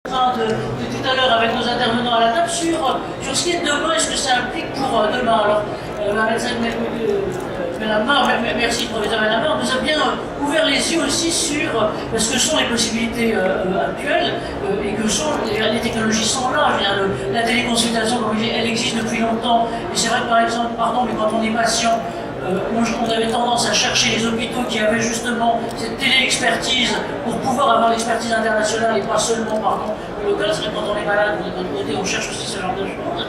tout à l'heure avec nos intervenants à la table sur ce qui est demain et ce que ça implique pour demain. Alors, Madame Mar, merci professeur Madame Mar, nous a bien ouvert les yeux aussi sur ce que sont les possibilités actuelles et que sont les technologies sont là. La téléconsultation, comme je dis, elle existe depuis longtemps. Et c'est vrai que par exemple, pardon, mais quand on est patient, on avait tendance à chercher les hôpitaux qui avaient justement cette télé-expertise pour pouvoir avoir l'expertise internationale et pas seulement, pardon, locale. C'est vrai que quand on est malade, de notre côté, on cherche aussi ce genre de choses.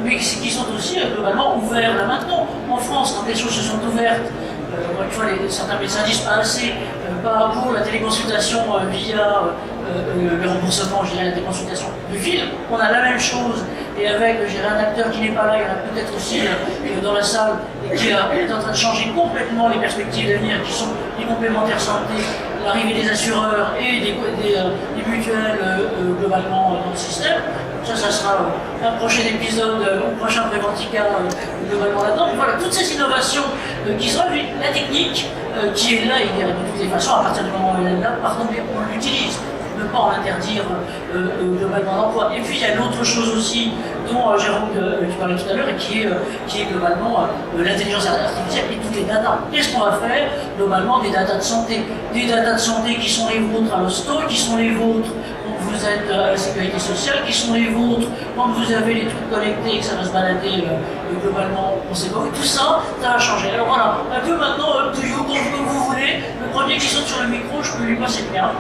Mais qui sont aussi globalement ouverts là maintenant. En France, quand les choses se sont ouvertes, encore une fois, certains médecins disent pas assez, pas pour la téléconsultation via le remboursement, je dirais, la téléconsultation de fil. On a la même chose, et avec, je dirais, un acteur qui n'est pas là, il y en a peut-être aussi dans la salle, et qui est en train de changer complètement les perspectives d'avenir, qui sont les complémentaires santé, l'arrivée des assureurs et des mutuelles globalement dans le système. Ça sera un prochain épisode, un prochain Préventica globalement là-dedans. Voilà, toutes ces innovations qui sont la technique qui est là, et de toutes les façons, à partir du moment où elle est là, pardon, on l'utilise. Ne pas en interdire globalement l'emploi. Et puis il y a l'autre chose aussi dont Jérôme tu parlais tout à l'heure et qui est globalement l'intelligence artificielle et toutes les datas. Qu'est-ce qu'on va faire globalement des datas de santé? Des datas de santé qui sont les vôtres à l'hosto, qui sont les vôtres quand vous êtes à la sécurité sociale, qui sont les vôtres quand vous avez les trucs connectés et que ça va se balader globalement, on sait pas où. Tout ça, ça va changer. Alors voilà, un peu maintenant, toujours comme vous voulez, le premier qui saute sur le micro, je peux lui passer le mien.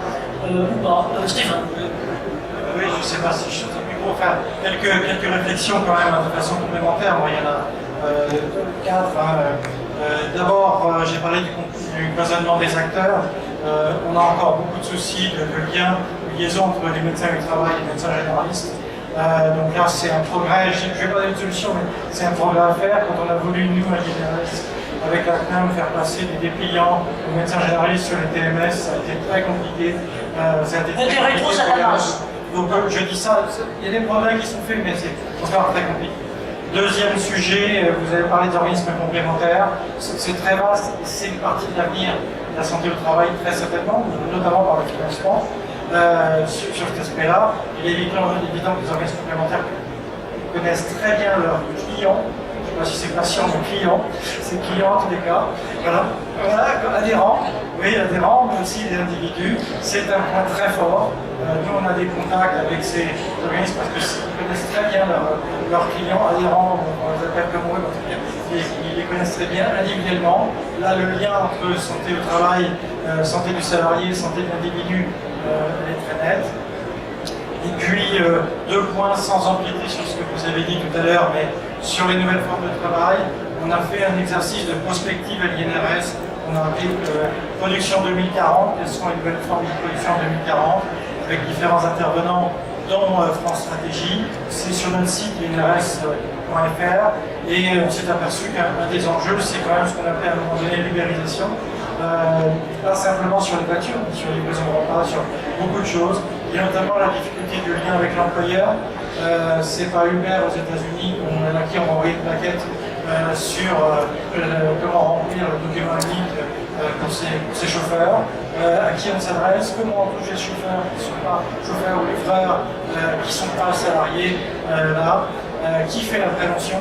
Ou pas. Stéphane. Oui, je ne sais pas si je suis au micro. Enfin, quelques réflexions quand même de façon complémentaire. Bon, il y en a quatre. D'abord, j'ai parlé du cloisonnement des acteurs. On a encore beaucoup de soucis de liaison entre les médecins du travail et les médecins généralistes. Donc là, c'est un progrès. Je ne vais pas donner de solution, mais c'est un progrès à faire. Quand on a voulu, nous, à généralistes, avec la CNAM, faire passer des dépliants aux médecins généralistes sur les TMS, ça a été très compliqué. Ça a été très compliqué. Donc je dis ça, il y a des progrès qui sont faits, mais c'est encore très compliqué. Deuxième sujet, vous avez parlé d'organismes complémentaires. C'est très vaste, c'est une partie de l'avenir de la santé au travail, très certainement, notamment par le financement. Sur cet aspect-là, il est évident que les organismes complémentaires connaissent très bien leurs clients. Je ne sais pas si c'est patient ou client, c'est client en tous les cas. Voilà, adhérents, oui, adhérents, mais aussi les individus, c'est un point très fort. Nous, on a des contacts avec ces organismes parce qu'ils connaissent très bien leurs clients, adhérents, on les appelle comme eux, ils les connaissent très bien individuellement. Là, le lien entre santé au travail, santé du salarié, santé de l'individu, est très net. Et puis, deux points sans empiéter sur ce que vous avez dit tout à l'heure, mais sur les nouvelles formes de travail, on a fait un exercice de prospective à l'INRS, on a appelé Production 2040, quelles sont les nouvelles formes de production 2040, avec différents intervenants, dont France Stratégie. C'est sur notre site inrs.fr, et on s'est aperçu qu'un des enjeux, c'est quand même ce qu'on appelle à un moment donné l'ubérisation. Pas simplement sur les voitures, mais sur les livraisons de repas, sur beaucoup de choses. Il y a notamment la difficulté du lien avec l'employeur. C'est pas Uber aux États-Unis à qui on va envoyer une plaquette sur comment remplir le document unique pour ses chauffeurs, à qui on s'adresse, comment on touche les chauffeurs qui ne sont pas chauffeurs ou livreurs, qui ne sont pas salariés là, qui fait la prévention.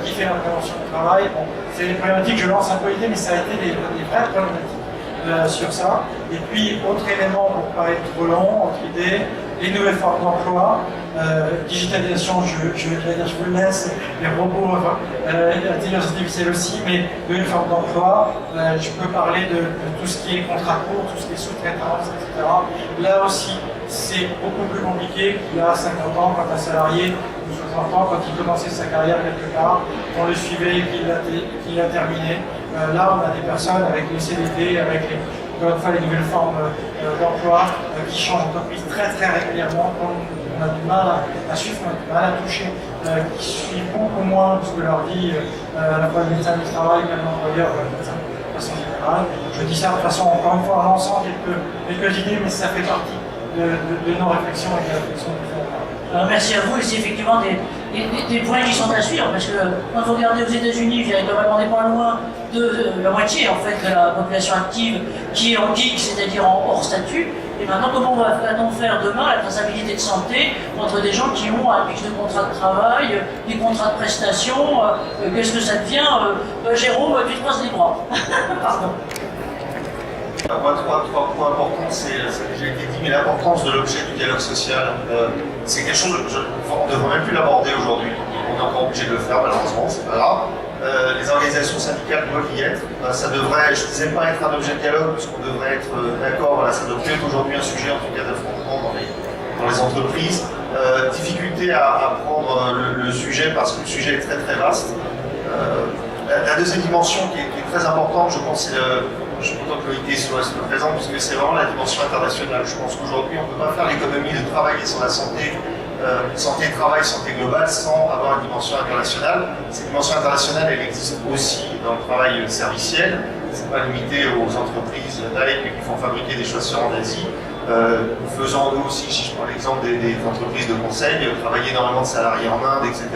Qui fait la prévention du travail. Bon, c'est des problématiques, je lance un peu l'idée, mais ça a été des vraies problématiques sur ça. Et puis, autre élément, pour ne pas être trop long, autre idée, les nouvelles formes d'emploi, digitalisation, je vous laisse, les robots, l'intelligence artificielle aussi, mais nouvelles formes d'emploi, je peux parler de tout ce qui est contrat court, tout ce qui est sous-traitance, etc. Là aussi, c'est beaucoup plus compliqué qu'il y a 50 ans, quand un salarié ou 60 ans, quand il commençait sa carrière quelque part, qu'on le suivait et qu'il l'a terminé. Là, on a des personnes avec les CDD, avec encore une fois, les nouvelles formes d'emploi qui changent d'entreprise très régulièrement. On a du mal à suivre, on a du mal à toucher, qui suivent beaucoup moins ce que leur dit à la fois le médecin du travail, même l'employeur, de façon générale. Je dis ça de façon, encore une fois, en lançant quelques idées, mais ça fait partie de nos réflexions et des réflexions que nous faisons. Alors merci à vous, et c'est effectivement des points qui sont à suivre, parce que quand vous regardez aux États-Unis, on n'est pas loin de la moitié en fait de la population active qui est en gig, c'est-à-dire en hors statut, Et maintenant, comment va-t-on faire demain la traçabilité de santé entre des gens qui ont un mix de contrats de travail, des contrats de prestation, qu'est-ce que ça devient Jérôme, tu te croises les bras. Pardon. Moi, trois points importants, c'est ce qui a été dit, mais l'importance de l'objet du dialogue social, c'est quelque chose on ne devrait même plus l'aborder aujourd'hui. On est encore obligé de le faire, malheureusement, c'est pas grave. Les organisations syndicales doivent y être. Ça devrait, je ne disais pas être un objet de dialogue, puisqu'on devrait être d'accord, voilà, ça devrait être aujourd'hui un sujet, en tout cas, d'affrontement dans les entreprises. Difficulté à prendre le sujet, parce que le sujet est très très vaste. La deuxième dimension qui est très importante, je pense, c'est je suis content que l'OIT soit présent, puisque c'est vraiment la dimension internationale. Je pense qu'aujourd'hui, on ne peut pas faire l'économie de travailler sur la santé, santé travail, santé globale, sans avoir une dimension internationale. Cette dimension internationale, elle existe aussi dans le travail serviciel. Ce n'est pas limité aux entreprises Nike qui font fabriquer des chaussures en Asie. Nous faisons, nous aussi, si je prends l'exemple des entreprises de conseil, travailler énormément de salariés en Inde, etc.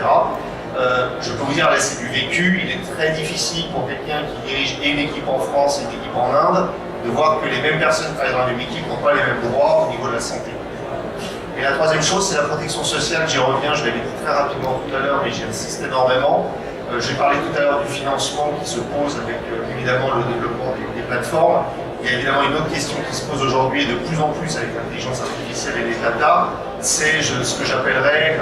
Je peux vous dire, là c'est du vécu, il est très difficile pour quelqu'un qui dirige une équipe en France et une équipe en Inde de voir que les mêmes personnes qui travaillent dans la même équipe n'ont pas les mêmes droits au niveau de la santé. Et la troisième chose, c'est la protection sociale, j'y reviens, je l'avais dit très rapidement tout à l'heure, mais j'y insiste énormément. J'ai parlé tout à l'heure du financement qui se pose avec évidemment le développement des plateformes. Il y a évidemment une autre question qui se pose aujourd'hui, et de plus en plus avec l'intelligence artificielle et les data, c'est ce que j'appellerais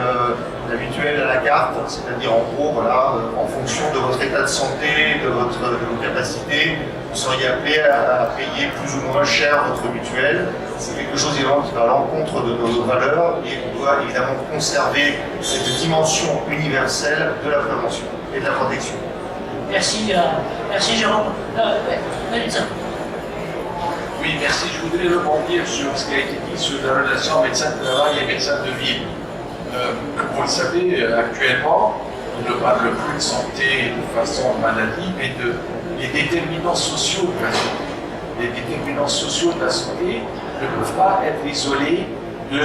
la mutuelle à la carte, c'est-à-dire en gros, voilà, en fonction de votre état de santé, de vos capacités, vous seriez appelé à payer plus ou moins cher votre mutuelle. C'est quelque chose évidemment qui va à l'encontre de nos valeurs, et on doit évidemment conserver cette dimension universelle de la prévention et de la protection. Merci, merci Jérôme. Oui, merci. Je voudrais rebondir sur ce qui a été dit sur la relation médecin de travail et médecin de ville. Comme vous le savez, actuellement, on ne parle plus de santé de façon maladie, mais des déterminants sociaux de la santé. Les déterminants sociaux de la santé ne peuvent pas être isolés de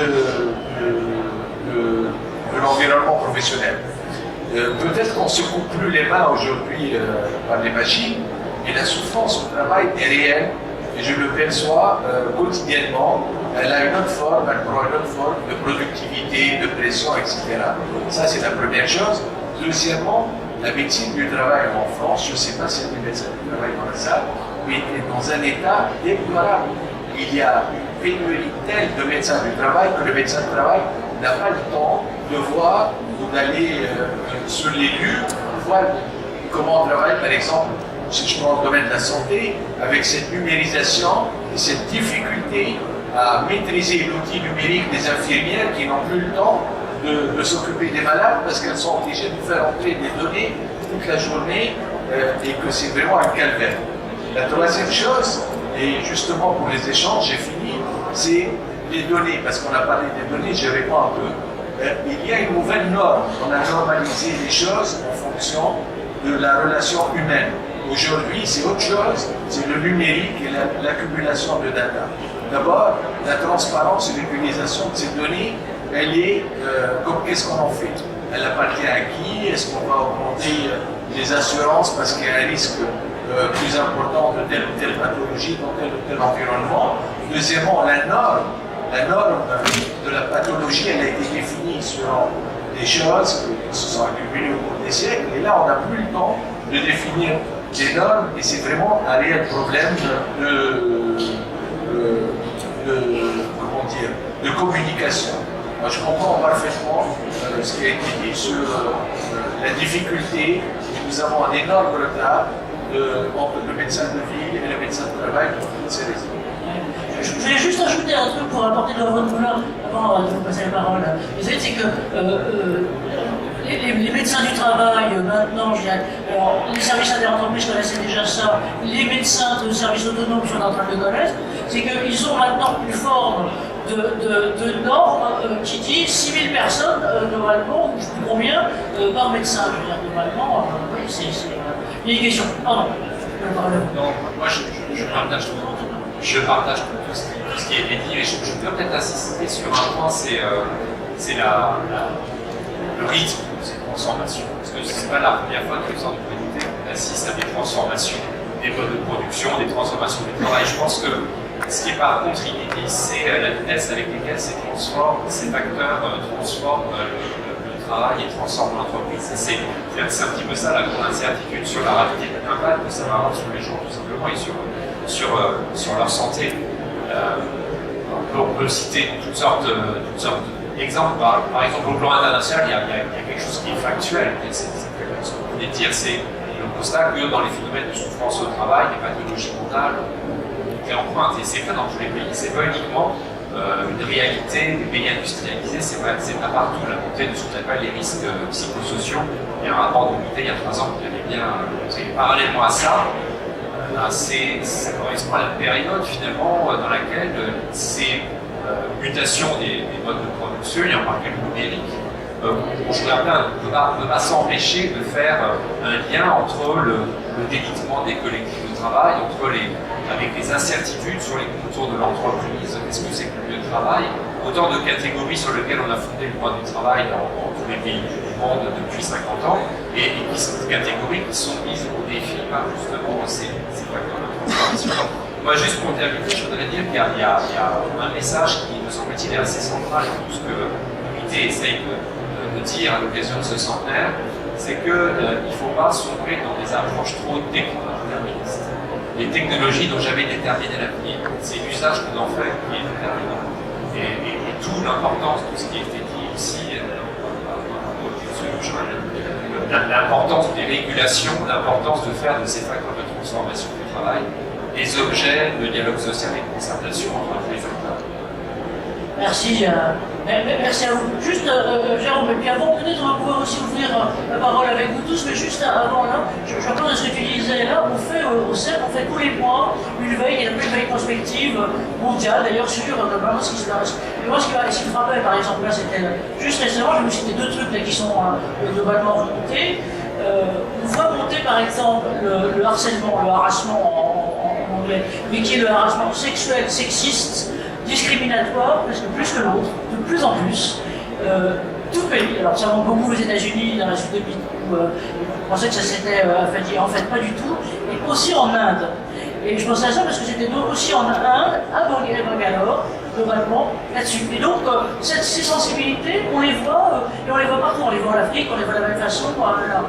l'environnement professionnel. Peut-être qu'on ne se coupe plus les mains aujourd'hui par les machines, mais la souffrance au travail est réelle. Et je le perçois quotidiennement. Elle a une autre forme, elle prend une autre forme de productivité, de pression, etc. Ça, c'est la première chose. Deuxièmement, la médecine du travail en France, je ne sais pas s'il y a des médecins du travail dans la salle, mais est dans un état déplorable. Il y a une pénurie telle de médecins du travail que le médecin du travail n'a pas le temps de voir ou d'aller sur les lieux, voir comment on travaille, par exemple. Si je prends le domaine de la santé, avec cette numérisation et cette difficulté à maîtriser l'outil numérique des infirmières qui n'ont plus le temps de s'occuper des malades parce qu'elles sont obligées de faire entrer des données toute la journée et que c'est vraiment un calvaire. La troisième chose, et justement pour les échanges, j'ai fini, c'est les données, parce qu'on a parlé des données, je réponds un peu. Il y a une nouvelle norme, on a normalisé les choses en fonction de la relation humaine. Aujourd'hui, c'est autre chose, c'est le numérique et l'accumulation de data. D'abord, la transparence et l'utilisation de ces données, elle est comme qu'est-ce qu'on en fait? Elle appartient à qui? Est-ce qu'on va augmenter les assurances parce qu'il y a un risque plus important de telle ou telle pathologie dans tel ou tel environnement? Deuxièmement, la norme de la pathologie, elle a été définie sur des choses qui se sont accumulées au cours des siècles, et là, on n'a plus le temps de définir des normes, et c'est vraiment un réel problème de communication. Moi, je comprends parfaitement ce qui a été dit sur la difficulté, et nous avons un énorme retard entre le médecin de ville et le médecin de travail pour toutes ces raisons. Je voulais juste ajouter un truc pour apporter de votre moulin avant de vous passer la parole. Vous savez, c'est que les médecins du travail, maintenant, alors, les services interentreprises connaissaient déjà ça, les médecins de services autonomes sont en train de le connaître, c'est qu'ils ont maintenant une forme de normes qui dit 6 000 personnes, globalement, ou je ne sais plus combien, par médecin. Je veux dire, globalement, oui, c'est il y a une question. Pardon. Non, moi je partage tout ce qui a été dit, mais je peux peut-être insister sur un point, c'est le rythme de cette transformation. Parce que ce n'est pas la première fois que les centres de qualité assistent à des transformations des modes de production, des transformations du travail. Je pense que Ce qui est par contre inédit, c'est la vitesse avec laquelle ces facteurs transforment le travail et transforment l'entreprise. C'est un petit peu ça la grande incertitude sur la rapidité de l'impact que ça va avoir sur les gens tout simplement et sur leur santé. On peut citer toutes sortes d'exemples. Par exemple, au plan international, il y a quelque chose qui est factuel. Ce qu'on voulait dire, c'est le constat que dans les phénomènes de souffrance au travail, les pathologies mentales étaient en pointe. Et c'est vrai dans tous les pays. C'est pas uniquement une réalité des pays industrialisés, c'est pas partout la montée de ce qu'on appelle les risques psychosociaux. Il y a un rapport de l'unité il y a 3 ans qui avait bien montré. Parallèlement à ça, ça correspond à la période finalement dans laquelle ces mutations des modes de production, et en particulier le numérique, je voudrais ne pas s'empêcher de faire un lien entre le délitement des collectifs de travail, avec les incertitudes sur les contours de l'entreprise, qu'est-ce que c'est que le lieu de travail, autant de catégories sur lesquelles on a fondé le droit du travail dans tous les pays du monde depuis 50 ans, et qui sont des catégories qui sont mises au défi par justement ces facteurs de transformation. Moi, juste pour terminer, je voudrais dire qu'il y a un message qui, me semble-t-il, est assez central dans tout ce que l'unité essaye de dire à l'occasion de ce centenaire, c'est qu'il ne faut pas sombrer dans des approches trop techno-déterministes. Les technologies n'ont jamais déterminé l'avenir, c'est l'usage qu'on en fait qui est déterminant. Et d'où l'importance de ce qui a été dit ici, l'importance des régulations, l'importance de faire de ces facteurs de transformation du travail des objets de dialogue social et de concertation entre les acteurs. Merci, merci à vous. Juste, Jérôme, et puis avant, peut-être on va pouvoir aussi ouvrir la parole avec vous tous, mais juste avant là, je reprends ce que tu disais là, on fait au CERN, on fait tous les mois une veille, une veille prospective mondiale, d'ailleurs sur vraiment ce qui se passe. Et moi, ce qui me frappait, par exemple, là, c'était juste récemment, je me suis cité 2 trucs là, qui sont globalement remontés. On voit monter, par exemple, le harcèlement, le harassement en anglais, mais qui est le harassement sexuel, sexiste, discriminatoire, parce que plus que l'autre, de plus en plus, tout pays, alors ça monte beaucoup aux États-Unis, dans la suite de où on pensait que ça s'était fait, en fait pas du tout, et aussi en Inde. Et je pensais à ça parce que c'était aussi en Inde, à Bangalore, globalement, là-dessus. Et donc, ces sensibilités, on les voit, et on les voit partout, on les voit en Afrique, on les voit de la même façon, là.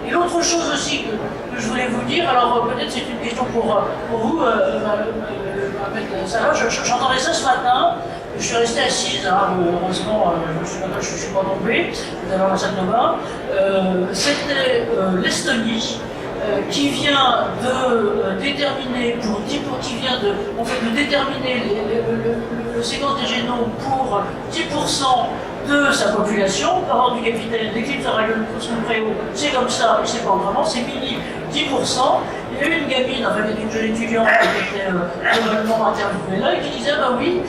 Et l'autre chose aussi que je voulais vous dire, alors peut-être c'est une question pour vous, Sarah, j'entendais ça ce matin, je suis resté assise, heureusement, je ne suis pas tombée, dans la salle de bain. C'était l'Estonie qui vient de déterminer, le séquence des génomes pour 10% de sa population, par ordre du capitaine, l'éclipse de c'est comme ça, et c'est pas autrement, c'est mini 10%. Il y a eu une gamine, enfin une jeune étudiante qui était globalement interviewée là, et qui disait, bah oui,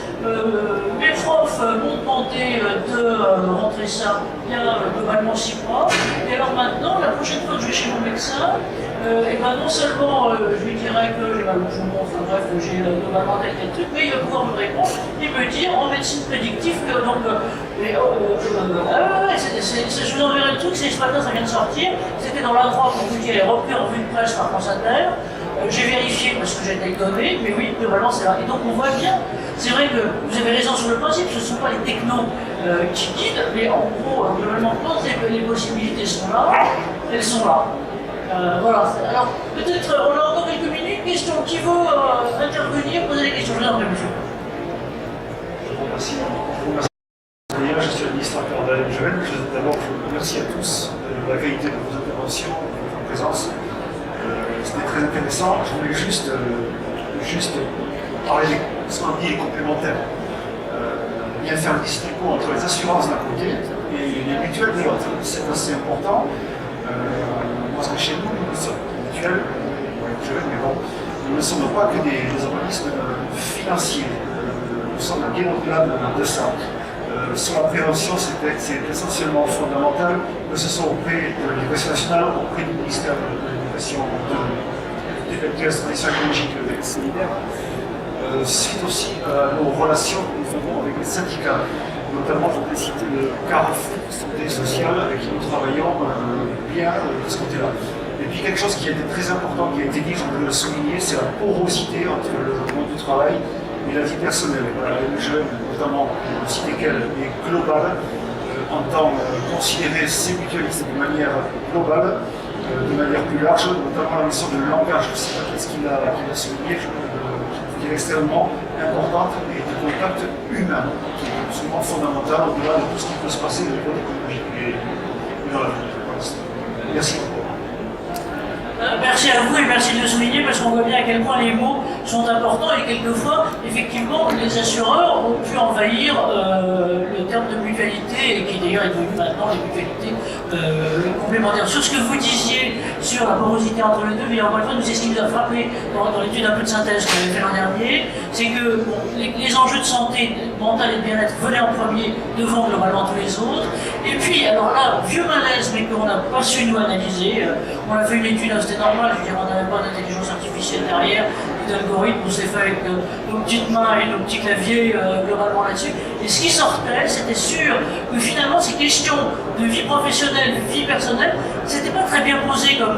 mes profs m'ont demandé de rentrer ça il y a globalement 6 mois, et alors maintenant, la prochaine fois que je vais chez mon médecin, et ben non seulement je lui dirai que j'ai mal au poumon, enfin bref, j'ai globalement tel truc, mais il va pouvoir me répondre, il me dit en médecine prédictive que donc, je vous enverrai le truc, c'est ce matin, ça vient de sortir, c'était dans la droite, pour vous dire, elle est repris en vue de presse par France Inter. J'ai vérifié parce que j'étais étonné, mais oui, globalement c'est là. Et donc on voit bien, c'est vrai que vous avez raison sur le principe, ce ne sont pas les technos qui guident, mais en gros, globalement, quand les possibilités sont là, elles sont là. Voilà. Alors peut-être, on a encore quelques minutes, question, qui veut intervenir, poser des questions, je vous en prie, monsieur. Je vous remercie. Je suis administrateur d'Alain Joël. D'abord, je vous remercie à tous de la qualité de vos interventions, de votre présence. C'était très intéressant. Je voulais juste parler de ce qu'on dit est complémentaire. Bien faire le distinguo entre les assurances d'un côté et les mutuelles de l'autre. C'est assez important. Parce que chez nous sommes mutuelles, mais bon, nous ne sommes pas que des organismes financiers. Nous sommes bien au-delà de ça. Sur la prévention, c'est essentiellement fondamental, que ce soit auprès de l'éducation nationale, auprès du ministère de l'éducation, de la transition écologique et solidaire, suite aussi à nos relations que nous avons avec les syndicats. Notamment, je voudrais citer le Carrefour Santé Sociale avec qui nous travaillons bien de ce côté-là. Et puis quelque chose qui a été très important, qui a été dit, je voudrais le souligner, c'est la porosité entre le monde du travail et la vie personnelle. Voilà, les jeunes, notamment, ne citer qu'elle, est globale, entend considérer ces mutualistes de manière globale, de manière plus large, notamment la notion de langage. Je ne sais pas qu'est-ce qu'il a souligné, je trouve qu'il est extrêmement importante, et de contact humain, qui est absolument fondamental au-delà de tout ce qui peut se passer au niveau technologique. Merci beaucoup. Merci à vous et merci de le souligner parce qu'on voit bien à quel point les mots sont importants et quelquefois, effectivement, les assureurs ont pu envahir le terme de mutualité et qui d'ailleurs est devenu maintenant les mutualités complémentaires. Sur ce que vous disiez sur la porosité entre les deux, mais encore une fois, nous, c'est ce qui nous a frappé dans l'étude un peu de synthèse qu'on avait fait l'an dernier, c'est que bon, les enjeux de santé mentale et de bien-être venaient en premier devant globalement tous les autres. Et puis, alors là, vieux malaise, mais qu'on n'a pas su nous analyser, on a fait une étude, c'était normal, je veux dire, on n'avait pas d'intelligence artificielle derrière, ni d'algorithme, on s'est fait avec nos petites mains et nos petits claviers globalement là-dessus. Et ce qui sortait, c'était sûr que finalement ces questions de vie professionnelle, de vie personnelle, c'était pas très bien posé comme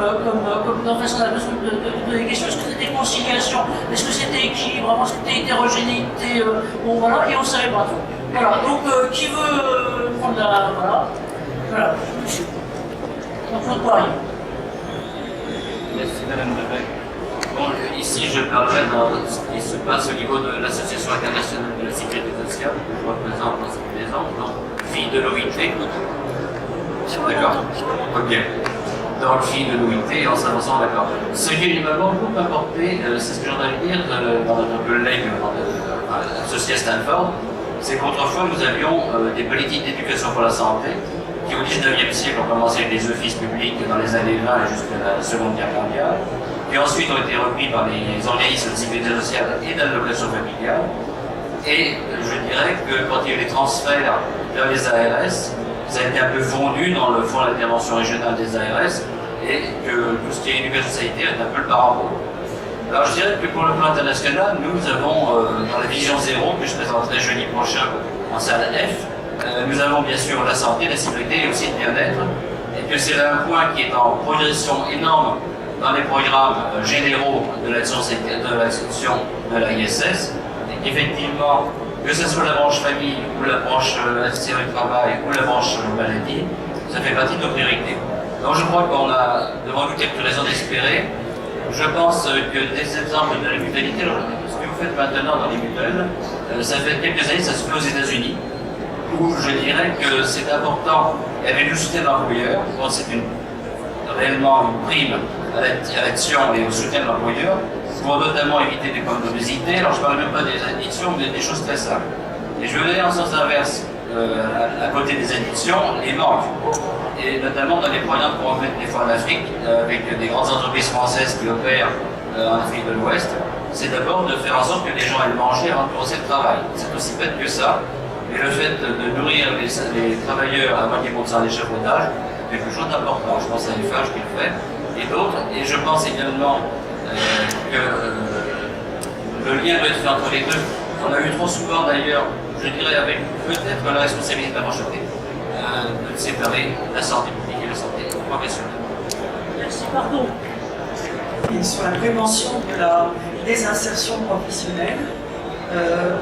dans la façon de des questions. Est-ce que c'était conciliation, est-ce que c'était équilibre, est-ce que c'était hétérogénéité, bon voilà, et on ne savait pas tout. Voilà, donc qui veut prendre la. Voilà. Donc Claude Poirier. Merci Madame Levesque. Bon, ici je parlerai de ce qui se passe au niveau de l'Association internationale de la sécurité sociale, que je représente dans cette maison, donc fille de l'OIT. D'accord. Ok. Donc fille de l'OIT, en s'avançant, d'accord. Ce qui m'a beaucoup apporté, c'est ce que j'entendais dire dans notre collègue associé à Stanford, c'est qu'autrefois nous avions des politiques d'éducation pour la santé qui au 19e siècle ont commencé avec des offices publics dans les années 20 jusqu'à la Seconde Guerre mondiale, qui ensuite ont été repris par les organismes de sécurité sociale et d'allocation familiale. Et je dirais que quand il y a eu les transferts vers les ARS, ça a été un peu fondu dans le fonds d'intervention régionale des ARS, et que tout ce qui est éducation sanitaire est un peu le parent pauvre. Alors je dirais que pour le plan international, nous avons dans la vision 0 que je présenterai jeudi prochain en salle F, nous avons bien sûr la santé, la sécurité et aussi le bien-être, et que c'est un point qui est en progression énorme dans les programmes généraux de l'action de la ISS, et qu'effectivement, que ce soit la branche famille ou la branche sécurité du travail ou la branche maladie, ça fait partie de nos priorités. Donc je crois qu'on a devant nous quelques raisons d'espérer. Je pense que des exemples de la mutualité, ce que vous faites maintenant dans les mutuelles, ça fait quelques années, ça se fait aux États-Unis, où je dirais que c'est important, et avec le soutien de l'employeur, je pense que c'est réellement une prime à l'action et au soutien de l'employeur, pour notamment éviter des problèmes d'obésité. Alors je ne parle même pas des addictions, mais des choses très simples. Et je vais aller en sens inverse, à côté des addictions, les manques. Et notamment dans les programmes qu'on met des fois en Afrique, avec des grandes entreprises françaises qui opèrent en Afrique de l'Ouest, c'est d'abord de faire en sorte que les gens aient mangé avant de commencer le travail. C'est aussi bête que ça. Et le fait de nourrir les travailleurs avant qu'ils montent sans l'échafaudage, c'est quelque chose d'important. Je pense à l'EFH qui le fait, et d'autres. Et je pense également que le lien doit être fait entre les deux. On a eu trop souvent d'ailleurs, je dirais avec peut-être la responsabilité de la branche de séparer la santé publique et la santé professionnelle. Merci, pardon. Et sur la prévention de la désinsertion professionnelle,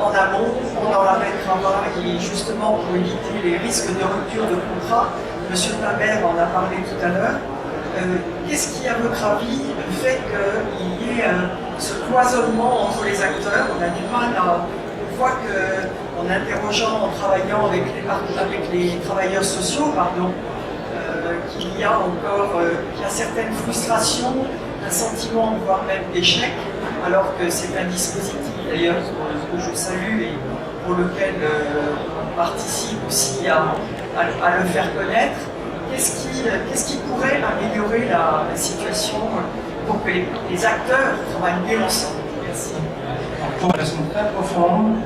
en amont, pendant l'arrêt de travail, et justement pour éviter les risques de rupture de contrat, M. Pimbert en a parlé tout à l'heure. Qu'est-ce qui, à votre avis, fait qu'il y ait ce cloisonnement entre les acteurs? On a du mal à... On voit qu'en interrogeant, en travaillant avec les travailleurs sociaux, qu'il y a encore qu'il y a certaines frustrations, un sentiment, voire même d'échec, alors que c'est un dispositif d'ailleurs que je salue et pour lequel on participe aussi à le faire connaître. Qu'est-ce qui pourrait améliorer la situation pour que les acteurs travaillent mieux ensemble? Merci. Pour une raison très profonde,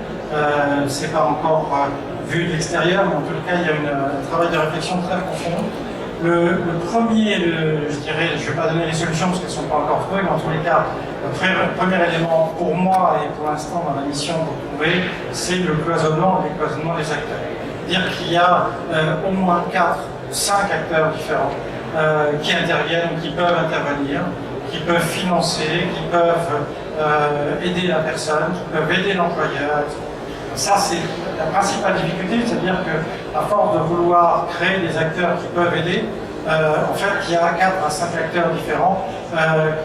c'est pas encore vu de l'extérieur, mais en tout cas, il y a un travail de réflexion très profond. Le premier, je dirais, je ne vais pas donner les solutions parce qu'elles ne sont pas encore trouvées, mais en tous les cas, le premier élément pour moi et pour l'instant dans la mission pour trouver, c'est le cloisonnement des acteurs. Dire qu'il y a au moins 4 ou 5 acteurs différents qui interviennent, qui peuvent intervenir, qui peuvent financer, qui peuvent aider la personne, qui peuvent aider l'employeur. Ça, c'est la principale difficulté, c'est-à-dire qu'à force de vouloir créer des acteurs qui peuvent aider, en fait, il y a 4 à 5 acteurs différents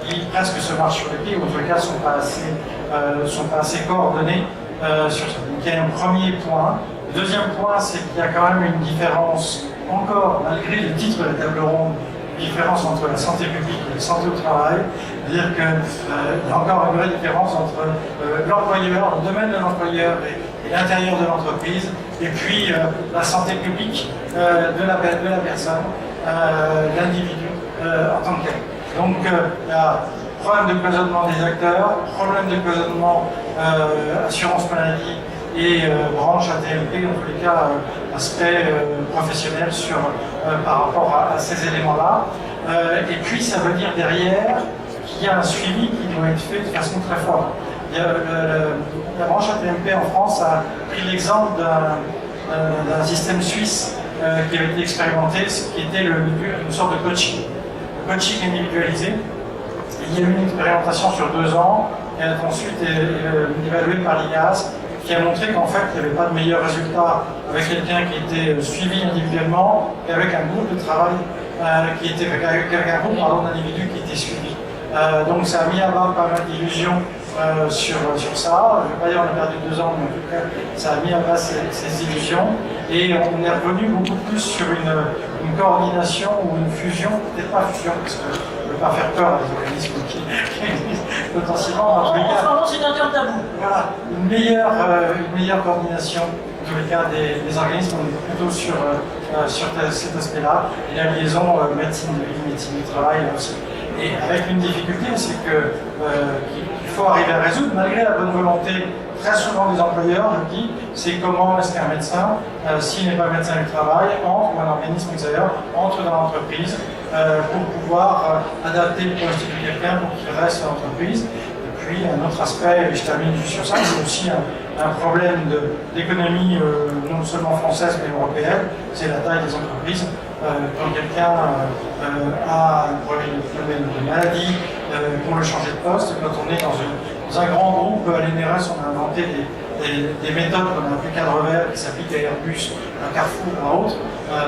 qui presque se marchent sur les pieds, ou en tout cas ne sont pas assez coordonnés sur ça. Donc il y a un premier point. Le deuxième point, c'est qu'il y a quand même une différence, encore malgré le titre de la table ronde, une différence entre la santé publique et la santé au travail. C'est-à-dire qu'il y a encore une vraie différence entre l'employeur, le domaine de l'employeur et l'intérieur de l'entreprise, et puis la santé publique de la personne, l'individu en tant que tel. Donc il y a problème de cloisonnement des acteurs, problème de cloisonnement assurance maladie et branche AT&MP, en tous les cas aspect professionnel par rapport à ces éléments-là. Et puis ça veut dire derrière qu'il y a un suivi qui doit être fait de façon très forte. La branche AT&MP en France a pris l'exemple d'un système suisse qui avait été expérimenté, qui était une sorte de coaching individualisé. Il y a eu une expérimentation sur 2 ans, et elle a ensuite évaluée par l'IAS, qui a montré qu'en fait, il n'y avait pas de meilleur résultat avec quelqu'un qui était suivi individuellement qu'avec un groupe de travail, avec un groupe d'individus qui était suivi. Donc ça a mis à bas pas mal d'illusions sur ça. Je ne vais pas dire qu'on a perdu 2 ans, mais en tout cas, ça a mis à bas ces illusions. Et on est revenu beaucoup plus sur une coordination ou une fusion, peut-être pas fusion, parce que je ne veux pas faire peur à des organismes qui existent potentiellement. En France, c'est un terme tabou. Voilà, une meilleure coordination, en tous les cas, des organismes. On est plutôt sur cet aspect-là. Et la liaison médecine de vie, médecine du travail aussi. Et avec une difficulté, c'est qu'il faut arriver à résoudre, malgré la bonne volonté très souvent des employeurs, je dis, c'est comment est-ce qu'un médecin, s'il n'est pas médecin du travail, entre, ou un organisme extérieur, entre dans l'entreprise pour pouvoir adapter le pronostic de quelqu'un pour qu'il reste dans l'entreprise. Et puis un autre aspect, et je termine juste sur ça, c'est aussi un problème d'économie non seulement française mais européenne, c'est la taille des entreprises. Quand quelqu'un a un problème de maladie, pour le changer de poste, quand on est dans un grand groupe, à l'NRS, on a inventé des méthodes qu'on a appelées cadre vert qui s'appliquent à Airbus, à Carrefour, à autres,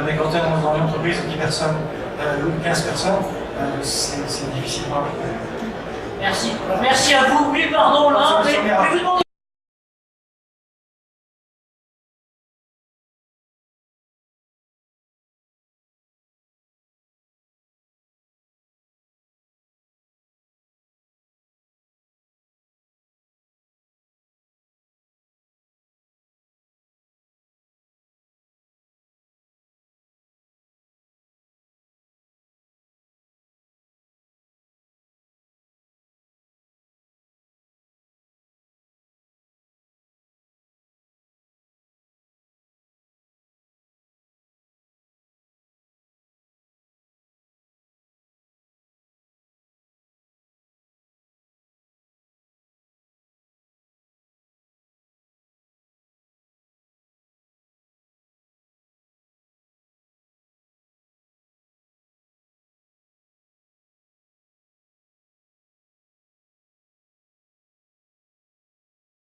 mais quand on est dans une entreprise de 10 personnes ou 15 personnes, c'est difficile. Merci. Merci à vous. Oui, pardon, là, mais je vais vous demander